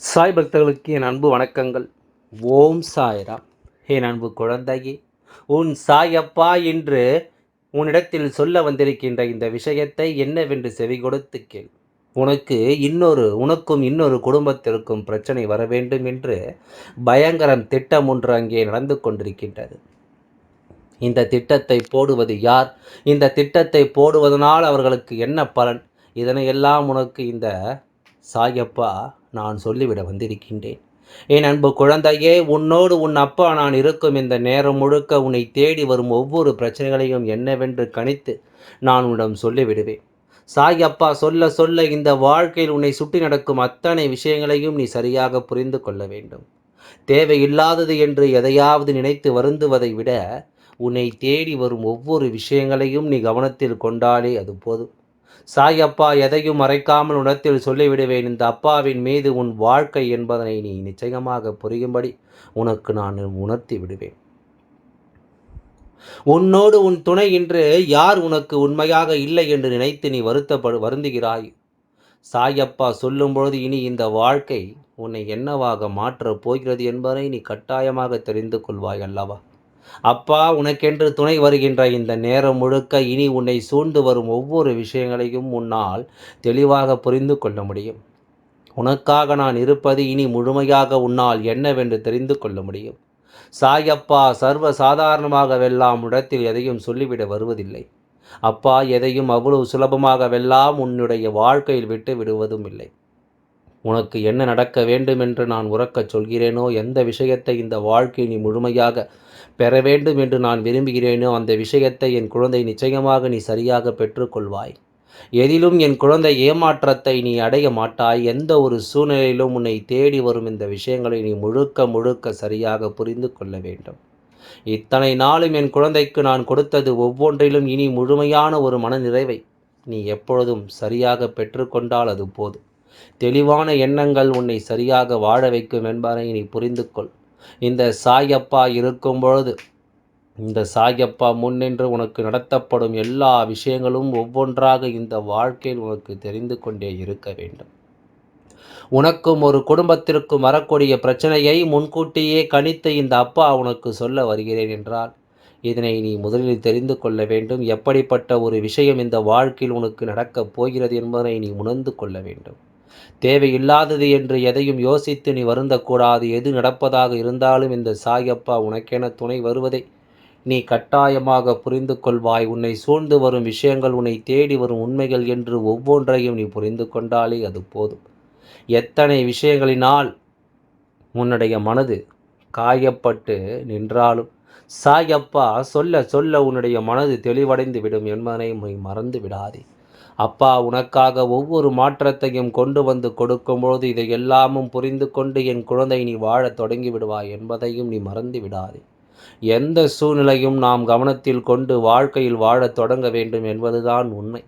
சாய் பக்தர்களுக்கு என் அன்பு வணக்கங்கள். ஓம் சாய்ராம். என் அன்பு குழந்தையே, உன் சாயப்பா என்று உன்னிடத்தில் சொல்ல வந்திருக்கின்ற இந்த விஷயத்தை என்னவென்று செவி கொடுத்து கேள். உனக்கும் இன்னொரு குடும்பத்திற்கும் பிரச்சனை வர வேண்டும் என்று பயங்கரம் திட்டம் ஒன்று அங்கே நடந்து கொண்டிருக்கின்றது. இந்த திட்டத்தை போடுவது யார்? இந்த திட்டத்தை போடுவதனால் அவர்களுக்கு என்ன பலன்? இதனையெல்லாம் உனக்கு இந்த சாயப்பா நான் சொல்லிவிட வந்திருக்கின்றேன். என் அன்பு குழந்தையே, உன்னோடு உன் அப்பா நான் இருக்கும் இந்த நேரம் முழுக்க உன்னை தேடி வரும் ஒவ்வொரு பிரச்சனைகளையும் என்னவென்று கணித்து நான் உன்னிடம் சொல்லிவிடுவேன். சாயப்பா சொல்ல சொல்ல இந்த வாழ்க்கையில் உன்னை சுற்றி நடக்கும் அத்தனை விஷயங்களையும் நீ சரியாக புரிந்து கொள்ள வேண்டும். தேவையில்லாதது என்று எதையாவது நினைத்து வருந்துவதை விட உன்னை தேடி வரும் ஒவ்வொரு விஷயங்களையும் நீ கவனத்தில் கொண்டாலே அது போதும். சாயப்பா எதையும் மறைக்காமல் உணத்தில் சொல்லிவிடுவேன். இந்த அப்பாவின் மீது உன் வாழ்க்கை என்பதனை நீ நிச்சயமாக புரியும்படி உனக்கு நான் உணர்த்தி விடுவேன். உன்னோடு உன் துணை இன்று யார் உனக்கு உண்மையாக இல்லை என்று நினைத்து நீ வருந்துகிறாய். சாயப்பா சொல்லும் பொழுது இனி இந்த வாழ்க்கை உன்னை என்னவாக மாற்றப் போகிறது என்பதை நீ கட்டாயமாக தெரிந்து கொள்வாய் அல்லவா? அப்பா உனக்கென்று துணை வருகின்ற இந்த நேரம் முழுக்க இனி உன்னை சூழ்ந்து வரும் ஒவ்வொரு விஷயங்களையும் உன்னால் தெளிவாக புரிந்து கொள்ள முடியும். உனக்காக நான் இருப்பது இனி முழுமையாக உன்னால் என்னவென்று தெரிந்து கொள்ள முடியும். சாயப்பா சர்வ சாதாரணமாகவெல்லாம் இடத்தில் எதையும் சொல்லிவிட வருவதில்லை. அப்பா எதையும் அவ்வளவு சுலபமாகவெல்லாம் உன்னுடைய வாழ்க்கையில் விட்டு விடுவதும் இல்லை. உனக்கு என்ன நடக்க வேண்டும் என்று நான் உறக்கச் சொல்கிறேனோ, எந்த விஷயத்தை இந்த வாழ்க்கை நீ முழுமையாக பெற வேண்டும் என்று நான் விரும்புகிறேனோ அந்த விஷயத்தை என் குழந்தை நிச்சயமாக நீ சரியாக பெற்றுக்கொள்வாய். எதிலும் என் குழந்தை ஏமாற்றத்தை நீ அடைய மாட்டாய். எந்த ஒரு சூழ்நிலையிலும் உன்னை தேடி வரும் இந்த விஷயங்களை நீ முழுக்க முழுக்க சரியாக புரிந்து கொள்ள வேண்டும். இத்தனை நாளும் என் குழந்தைக்கு நான் கொடுத்தது ஒவ்வொன்றிலும் இனி முழுமையான ஒரு மன நிறைவை நீ எப்பொழுதும் சரியாக பெற்றுக்கொண்டால் அது போதும். தெளிவான எண்ணங்கள் உன்னை சரியாக வாழ வைக்கும் என்பதை நீ புரிந்து கொள். இந்த சாயப்பா இருக்கும் பொழுது இந்த சாயப்பா முன்னின்று உனக்கு நடத்தப்படும் எல்லா விஷயங்களும் ஒவ்வொன்றாக இந்த வாழ்க்கையில் உனக்கு தெரிந்து கொண்டே இருக்க வேண்டும். உனக்கும் ஒரு குடும்பத்திற்கும் வரக்கூடிய பிரச்சனையை முன்கூட்டியே கணித்து இந்த அப்பா உனக்கு சொல்ல வருகிறேன் என்றால் இதனை நீ முதலில் தெரிந்து கொள்ள வேண்டும். எப்படிப்பட்ட ஒரு விஷயம் இந்த வாழ்க்கையில் உனக்கு நடக்கப் போகிறது என்பதை நீ உணர்ந்து கொள்ள வேண்டும். தேவையில்லாதது என்று எதையும் யோசித்து நீ வருந்தக்கூடாது. எது நடப்பதாக இருந்தாலும் இந்த சாயப்பா உனக்கென துணை வருவதை நீ கட்டாயமாக புரிந்து கொள்வாய். உன்னை சூழ்ந்து வரும் விஷயங்கள், உன்னை தேடி வரும் உண்மைகள் என்று ஒவ்வொன்றையும் நீ புரிந்து கொண்டாலே அது போதும். எத்தனை விஷயங்களினால் உன்னுடைய மனது காயப்பட்டு நின்றாலும் சாயப்பா சொல்ல சொல்ல உன்னுடைய மனது தெளிவடைந்து விடும் என்பதனை மறந்து விடாதே. அப்பா உனக்காக ஒவ்வொரு மாற்றத்தையும் கொண்டு வந்து கொடுக்கும்பொழுது இதை எல்லாமும் புரிந்து கொண்டு என் குழந்தை நீ வாழத் தொடங்கி விடுவாய் என்பதையும் நீ மறந்து விடாதே. எந்த சூழ்நிலையும் நாம் கவனத்தில் கொண்டு வாழ்க்கையில் வாழத் தொடங்க வேண்டும் என்பதுதான் உண்மை.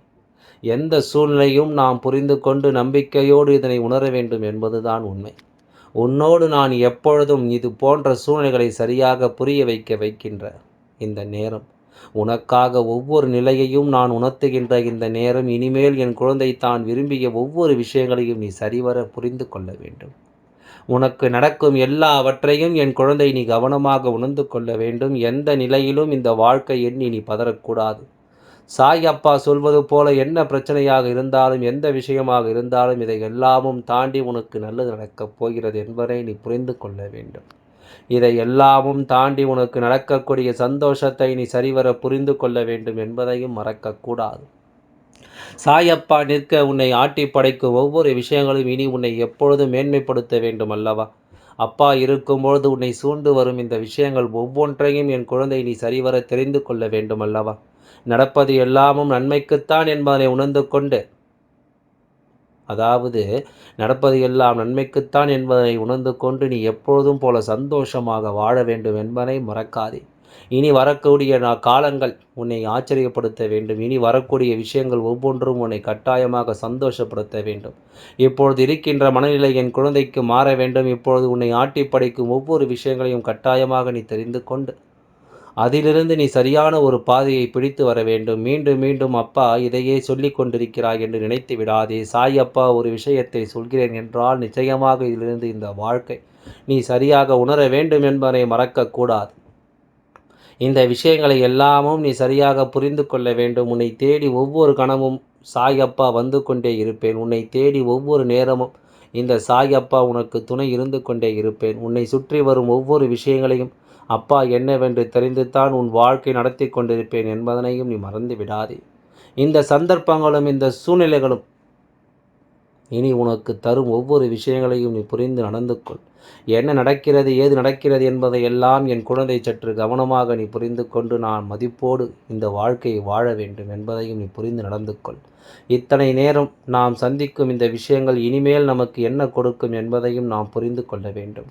எந்த சூழ்நிலையும் நாம் புரிந்து கொண்டு நம்பிக்கையோடு இதனை உணர வேண்டும் என்பதுதான் உண்மை. உன்னோடு நான் எப்பொழுதும் இது போன்ற சூழ்நிலைகளை சரியாக புரிய வைக்கின்ற இந்த நேரம், உனக்காக ஒவ்வொரு நிலையையும் நான் உணர்த்துகின்ற இந்த நேரம், இனிமேல் என் குழந்தை தான் விரும்பிய ஒவ்வொரு விஷயங்களையும் நீ சரிவர புரிந்து கொள்ள வேண்டும். உனக்கு நடக்கும் எல்லாவற்றையும் என் குழந்தை நீ கவனமாக உணர்ந்து கொள்ள வேண்டும். எந்த நிலையிலும் இந்த வாழ்க்கை எண்ணி நீ பதறக்கூடாது. சாய் அப்பா சொல்வது போல என்ன பிரச்சனையாக இருந்தாலும், எந்த விஷயமாக இருந்தாலும் இதை எல்லாமும் தாண்டி உனக்கு நல்லது நடக்கப் போகிறது என்பதை நீ புரிந்து கொள்ள வேண்டும். இதை எல்லாமும் தாண்டி உனக்கு நடக்கக்கூடிய சந்தோஷத்தை நீ சரிவர புரிந்து கொள்ள வேண்டும் என்பதையும் மறக்கக்கூடாது. சாயப்பா நிற்க உன்னை ஆட்டி படைக்கும் ஒவ்வொரு விஷயங்களும் இனி உன்னை எப்பொழுதும் மேன்மைப்படுத்த வேண்டும் அல்லவா? அப்பா இருக்கும்பொழுது உன்னை சூழ்ந்து வரும் இந்த விஷயங்கள் ஒவ்வொன்றையும் என் குழந்தை நீ சரிவர தெரிந்து கொள்ள வேண்டும் அல்லவா? நடப்பது எல்லாமும் நன்மைக்குத்தான் என்பதனை உணர்ந்து கொண்டு, அதாவது நடப்பது எல்லாம் நன்மைக்குத்தான் என்பதை உணர்ந்து கொண்டு நீ எப்பொழுதும் போல சந்தோஷமாக வாழ வேண்டும் என்பதை மறக்காதே. இனி வரக்கூடிய காலங்கள் உன்னை ஆச்சரியப்படுத்த வேண்டும். இனி வரக்கூடிய விஷயங்கள் ஒவ்வொன்றும் உன்னை கட்டாயமாக சந்தோஷப்படுத்த வேண்டும். இப்பொழுது இருக்கின்ற மனநிலை என் குழந்தைக்கு மாற வேண்டும். இப்பொழுது உன்னை ஆட்டி படைக்கும் ஒவ்வொரு விஷயங்களையும் கட்டாயமாக நீ தெரிந்து கொண்டு அதிலிருந்து நீ சரியான ஒரு பாதையை பிடித்து வர வேண்டும். மீண்டும் மீண்டும் அப்பா இதையே சொல்லிக் கொண்டிருக்கிறாய் என்று நினைத்து விடாதே. சாய் அப்பா ஒரு விஷயத்தை சொல்கிறேன் என்றால் நிச்சயமாக இதிலிருந்து இந்த வாழ்க்கை நீ சரியாக உணர வேண்டும் என்பதை மறக்கக்கூடாது. இந்த விஷயங்களை எல்லாமும் நீ சரியாக புரிந்து கொள்ள வேண்டும். உன்னை தேடி ஒவ்வொரு கணமும் சாய் அப்பா வந்து கொண்டே இருப்பேன். உன்னை தேடி ஒவ்வொரு நேரமும் இந்த சாய் அப்பா உனக்கு துணை இருந்து கொண்டே இருப்பேன். உன்னை சுற்றி வரும் ஒவ்வொரு விஷயங்களையும் அப்பா என்னவென்று தெரிந்துத்தான் உன் வாழ்க்கை நடத்தி கொண்டிருப்பேன் என்பதனையும் நீ மறந்து விடாதே. இந்த சந்தர்ப்பங்களும் இந்த சூழ்நிலைகளும் இனி உனக்கு தரும் ஒவ்வொரு விஷயங்களையும் நீ புரிந்து நடந்து கொள். என்ன நடக்கிறது, ஏது நடக்கிறது என்பதை எல்லாம் என் குழந்தை சற்று கவனமாக நீ புரிந்து கொண்டு நான் மதிப்போடு இந்த வாழ்க்கையை வாழ வேண்டும் என்பதையும் நீ புரிந்து நடந்து கொள். இத்தனை நேரம் நாம் சந்திக்கும் இந்த விஷயங்கள் இனிமேல் நமக்கு என்ன கொடுக்கும் என்பதையும் நாம் புரிந்து கொள்ள வேண்டும்.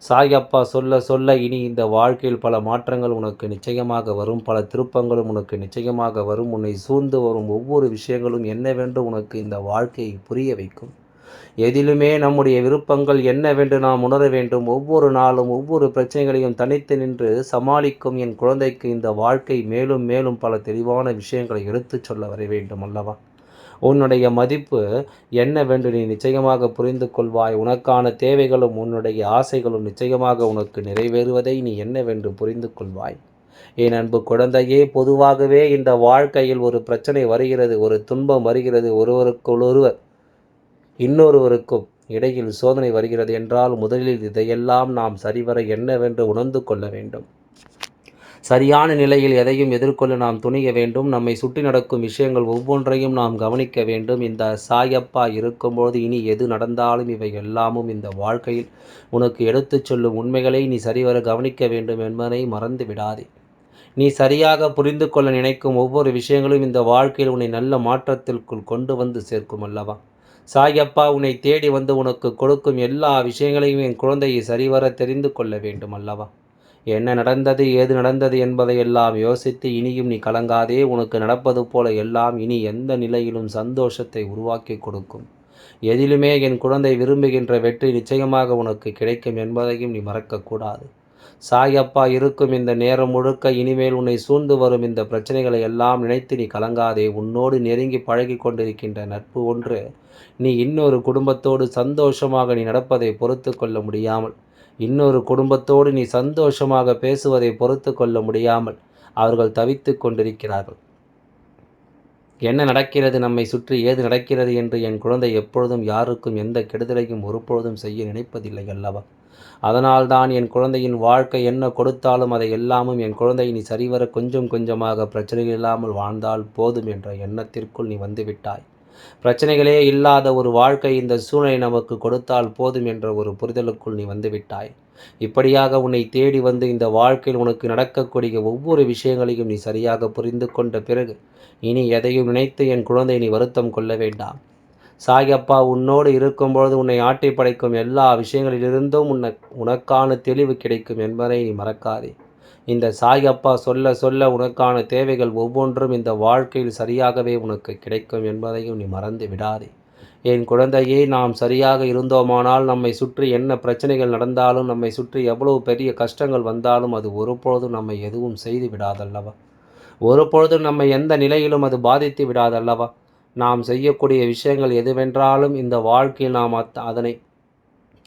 சாய் அப்பா சொல்ல சொல்ல இனி இந்த வாழ்க்கையில் பல மாற்றங்கள் உனக்கு நிச்சயமாக வரும். பல திருப்பங்களும் உனக்கு நிச்சயமாக வரும். உன்னை சூழ்ந்து வரும் ஒவ்வொரு விஷயங்களும் என்னவென்று உனக்கு இந்த வாழ்க்கையை புரிய வைக்கும். எதிலுமே நம்முடைய விருப்பங்கள் என்னவென்று நாம் உணர வேண்டும். ஒவ்வொரு நாளும் ஒவ்வொரு பிரச்சனைகளையும் தனித்து நின்று சமாளிக்கும் என் குழந்தைக்கு இந்த வாழ்க்கை மேலும் மேலும் பல தெளிவான விஷயங்களை எடுத்துச் சொல்ல வர வேண்டும் அல்லவா? உன்னுடைய மதிப்பு என்னவென்று நீ நிச்சயமாக புரிந்து கொள்வாய். உனக்கான தேவைகளும் உன்னுடைய ஆசைகளும் நிச்சயமாக உனக்கு நிறைவேறுவதை நீ என்னவென்று புரிந்து கொள்வாய். என் அன்பு குழந்தையே, பொதுவாகவே இந்த வாழ்க்கையில் ஒரு பிரச்சனை வருகிறது, ஒரு துன்பம் வருகிறது, ஒருவருக்கொருவர் இன்னொருவருக்கும் இடையில் சோதனை வருகிறது என்றால் முதலில் இதையெல்லாம் நாம் சரிவர என்னவென்று உணர்ந்து கொள்ள வேண்டும். சரியான நிலையில் எதையும் எதிர்கொள்ள நாம் துணிய வேண்டும். நம்மை சுற்றி நடக்கும் விஷயங்கள் ஒவ்வொன்றையும் நாம் கவனிக்க வேண்டும். இந்த சாயப்பா இருக்கும்போது இனி எது நடந்தாலும் இவை எல்லாமும் இந்த வாழ்க்கையில் உனக்கு எடுத்துச் சொல்லும் உண்மைகளை நீ சரிவர கவனிக்க வேண்டும் என்பதை மறந்து விடாதே. நீ சரியாக புரிந்து கொள்ள நினைக்கும் ஒவ்வொரு விஷயங்களும் இந்த வாழ்க்கையில் உன்னை நல்ல மாற்றத்திற்குள் கொண்டு வந்து சேர்க்கும் அல்லவா? சாயப்பா உன்னை தேடி வந்து உனக்கு கொடுக்கும் எல்லா விஷயங்களையும் என் குழந்தையை சரிவர தெரிந்து கொள்ள வேண்டும் அல்லவா? என்ன நடந்தது, ஏது நடந்தது என்பதையெல்லாம் யோசித்து இனியும் நீ கலங்காதே. உனக்கு நடப்பது போல எல்லாம் இனி எந்த நிலையிலும் சந்தோஷத்தை உருவாக்கி கொடுக்கும். எதிலுமே என் குழந்தை விரும்புகின்ற வெற்றி நிச்சயமாக உனக்கு கிடைக்கும் என்பதையும் நீ மறக்கக்கூடாது. சாயப்பா இருக்கும் இந்த நேரம் முழுக்க இனிமேல் உன்னை சூழ்ந்து வரும் இந்த பிரச்சனைகளை எல்லாம் நினைத்து நீ கலங்காதே. உன்னோடு நெருங்கி பழகி கொண்டிருக்கின்ற நட்பு ஒன்று நீ இன்னொரு குடும்பத்தோடு சந்தோஷமாக நீ நடப்பதை பொறுத்து கொள்ள முடியாமல், இன்னொரு குடும்பத்தோடு நீ சந்தோஷமாக பேசுவதை பொறுத்து கொள்ள முடியாமல் அவர்கள் தவித்து கொண்டிருக்கிறார்கள். என்ன நடக்கிறது, நம்மை சுற்றி ஏது நடக்கிறது என்று என் குழந்தை எப்பொழுதும் யாருக்கும் எந்த கெடுதலையும் ஒருபொழுதும் செய்ய நினைப்பதில்லை அல்லவா? அதனால்தான் என் குழந்தையின் வாழ்க்கை என்ன கொடுத்தாலும் அதை எல்லாமும் என் குழந்தை நீ சரிவர கொஞ்சம் கொஞ்சமாக பிரச்சனைகள் இல்லாமல் வாழ்ந்தால் போதும் என்ற எண்ணத்திற்குள் நீ வந்துவிட்டாய். பிரச்சனைகளே இல்லாத ஒரு வாழ்க்கை இந்த சூழ்நிலை நமக்கு கொடுத்தால் போதும் என்ற ஒரு புரிதலுக்குள் நீ வந்துவிட்டாய். இப்படியாக உன்னை தேடி வந்து இந்த வாழ்க்கையில் உனக்கு நடக்கக்கூடிய ஒவ்வொரு விஷயங்களையும் நீ சரியாக புரிந்து கொண்ட பிறகு இனி எதையும் நினைத்து என் குழந்தை நீ வருத்தம் கொள்ள வேண்டாம். சாயப்பா உன்னோடு இருக்கும்பொழுது உன்னை ஆட்டி படைக்கும் எல்லா விஷயங்களிலிருந்தும் உனக்கான தெளிவு கிடைக்கும் என்பதை நீ மறக்காதே. இந்த சாயப்பா சொல்ல சொல்ல உனக்கான தேவைகள் ஒவ்வொன்றும் இந்த வாழ்க்கையில் சரியாகவே உனக்கு கிடைக்கும் என்பதையும் நீ மறந்து விடாதே. என் குழந்தையே, நாம் சரியாக இருந்தோமானால் நம்மை சுற்றி என்ன பிரச்சனைகள் நடந்தாலும், நம்மை சுற்றி எவ்வளவு பெரிய கஷ்டங்கள் வந்தாலும் அது ஒருபொழுதும் நம்மை எதுவும் செய்து விடாதல்லவா? ஒருபொழுதும் நம்மை எந்த நிலையிலும் அது பாதித்து விடாதல்லவா? நாம் செய்யக்கூடிய விஷயங்கள் எதுவென்றாலும் இந்த வாழ்க்கையில் நாம் அதனை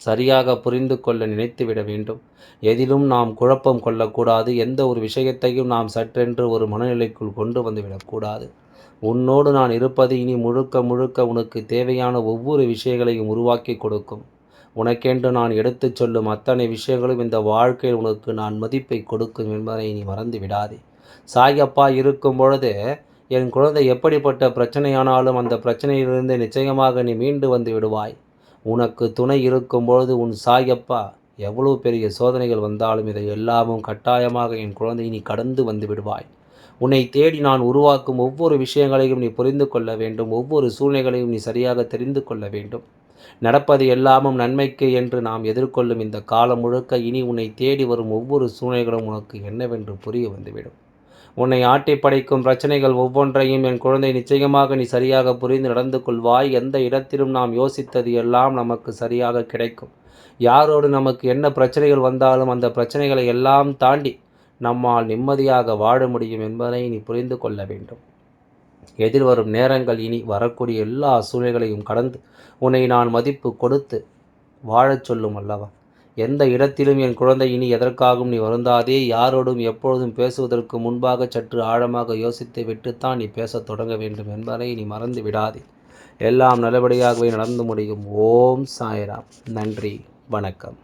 சரியாக புரிந்து கொள்ள நினைத்துவிட வேண்டும். எதிலும் நாம் குழப்பம் கொள்ளக்கூடாது. எந்த ஒரு விஷயத்தையும் நாம் சற்றென்று ஒரு மனநிலைக்குள் கொண்டு வந்துவிடக்கூடாது. உன்னோடு நான் இருப்பது இனி முழுக்க முழுக்க உனக்கு தேவையான ஒவ்வொரு விஷயங்களையும் உருவாக்கி கொடுக்கும். உனக்கென்று நான் எடுத்துச் சொல்லும் அத்தனை விஷயங்களும் இந்த வாழ்க்கையில் உனக்கு நான் மதிப்பை கொடுக்கும் என்பதை நீ மறந்து விடாதே. சாயப்பா இருக்கும் பொழுது என் குழந்தை எப்படிப்பட்ட பிரச்சனையானாலும் அந்த பிரச்சனையிலிருந்து நிச்சயமாக நீ மீண்டு வந்து விடுவாய். உனக்கு துணை இருக்கும்பொழுது உன் சாயப்பா எவ்வளவு பெரிய சோதனைகள் வந்தாலும் இதை எல்லாமும் கட்டாயமாக என் குழந்தை நீ கடந்து வந்து விடுவாய். உன்னை தேடி நான் உருவாக்கும் ஒவ்வொரு விஷயங்களையும் நீ புரிந்து கொள்ள வேண்டும். ஒவ்வொரு சூழ்நிலைகளையும் நீ சரியாக தெரிந்து கொள்ள வேண்டும். நடப்பது எல்லாமும் நன்மைக்கு என்று நாம் எதிர்கொள்ளும் இந்த காலம் முழுக்க இனி உன்னை தேடி வரும் ஒவ்வொரு சூழ்நிலைகளும் உனக்கு என்னவென்று புரிய வந்துவிடும். உன்னை ஆட்டி படைக்கும் பிரச்சனைகள் ஒவ்வொன்றையும் என் குழந்தை நிச்சயமாக நீ சரியாக புரிந்து நடந்து கொள்வாய். எந்த இடத்திலும் நாம் யோசித்தது எல்லாம் நமக்கு சரியாக கிடைக்கும். யாரோடு நமக்கு என்ன பிரச்சனைகள் வந்தாலும் அந்த பிரச்சனைகளை எல்லாம் தாண்டி நம்மால் நிம்மதியாக வாழ முடியும் என்பதை நீ புரிந்து கொள்ள வேண்டும். எதிர்வரும் நேரங்கள் இனி வரக்கூடிய எல்லா சூழ்நிலைகளையும் கடந்து உன்னை நான் மதிப்பு கொடுத்து வாழச் சொல்லும் அல்லவா. எந்த இடத்திலும் என் குழந்தை, இனி எதற்காகவும் நீ வருந்தாதே. யாரோடும் எப்பொழுதும் பேசுவதற்கு முன்பாக சற்று ஆழமாக யோசித்து விட்டுத்தான் நீ பேசத் தொடங்க வேண்டும் என்பதை நீ மறந்து விடாதே. எல்லாம் நல்லபடியாகவே நடந்து முடியும். ஓம் சாய்ராம். நன்றி, வணக்கம்.